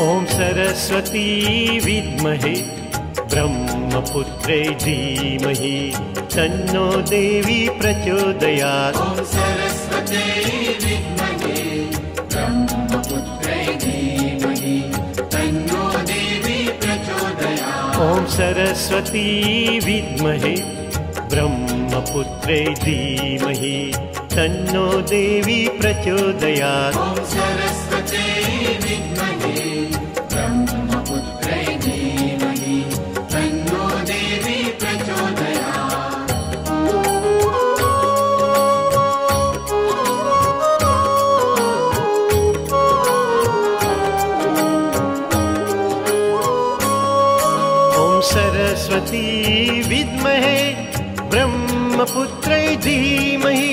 ॐ सरस्वती विद्महे ब्रह्मपुत्रै धीमहि तन्नो देवी प्रचोदयात्। ॐ सरस्वती विद्महे ब्रह्मपुत्रै धीमहि तन्नो देवी प्रचोदयात्। ॐ सरस्वती विद्महे ब्रह्मपुत्रै धीमहि तन्नो देवी प्रचोदयात्। ॐ सरस्वती विद्महे ब्रह्मपुत्रै धीमहि तन्नो देवी प्रचोदयात्। ॐ सरस्वती विद्महे ब्रह्मपुत्रै धीमहि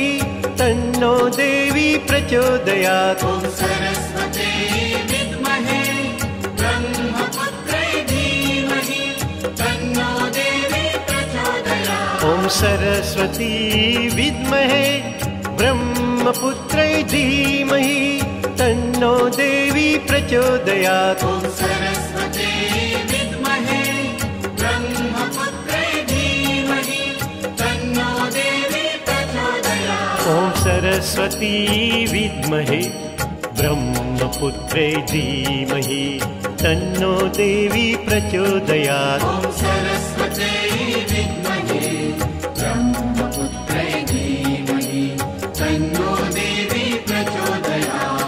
तन्नो देवी प्रचोदयात्। ॐ सरस्वती विद्महे ब्रह्मपुत्रै धीमहि तन्नो देवी प्रचोदयात्। ॐ सरस्वती विद्महे ब्रह्मपुत्रै धीमहि तन्नो देवी प्रचोदयात्। ॐ सरस्वती विद्महे ब्रह्मपुत्रै धीमहि तन्नो देवी प्रचोदयात्। ॐ सरस्वती विद्महे ब्रह्मपुत्रै धीमहि तन्नो देवी प्रचोदयात्। ॐ सरस्वती विद्महे ब्रह्मपुत्रै धीमहि तन्नो देवी प्रचोदयात्।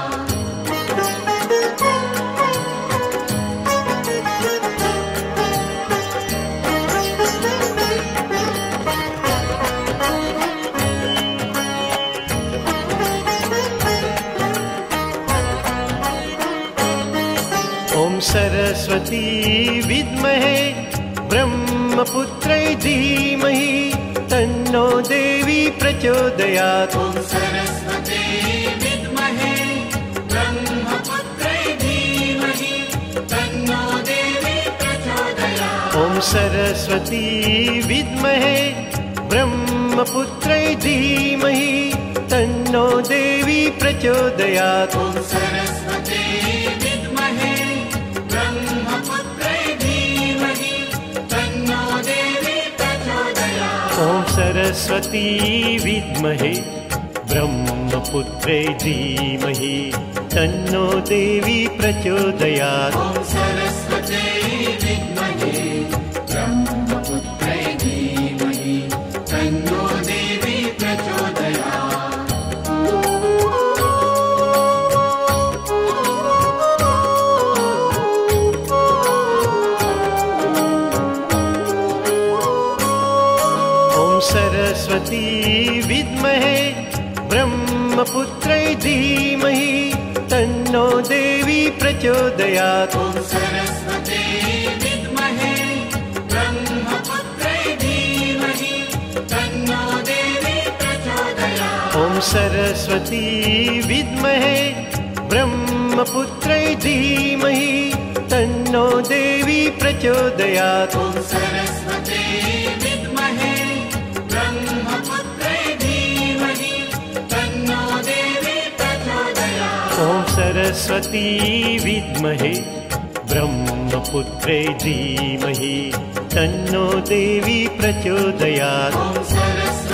ॐ सरस्वती विद्महे ब्रह्मपुत्रै धीमहि तन्नो देवी प्रचोदयात्। ॐ सरस्वती विद्महे ब्रह्मपुत्रै धीमहि तन्नो देवी प्रचोदयात्। ॐ सरस्वती विद्महे ब्रह्मपुत्रै धीमहि तन्नो देवी प्रचोदयात्। ॐ सरस्वती विद्महे ब्रह्मपुत्रै धीमहि तन्नो देवी प्रचोदयात्। ॐ सरस्वती विद्महे ब्रह्मपुत्रै धीमहि तन्नो देवी प्रचोदयात्। ॐ सरस्वती विद्महे ब्रह्मपुत्रै धीमहि तन्नो देवी प्रचोदयात्। ॐ सरस्वती विद्महे ब्रह्मपुत्रै धीमहि तन्नो देवी प्रचोदयात्। ॐ सरस्वती विद्महे ब्रह्मपुत्रै धीमहि तन्नो देवी प्रचोदयात्। ॐ सरस्वती विद्महे ब्रह्मपुत्रै धीमहि तन्नो देवी प्रचोदयात्। ॐ सरस्वती विद्महे ब्रह्मपुत्रै धीमहि तन्नो देवी प्रचोदयात्। ॐ सरस्वती विद्महे ब्रह्मपुत्रै धीमहि तन्नो देवी प्रचोदयात्। ॐ सरस्वती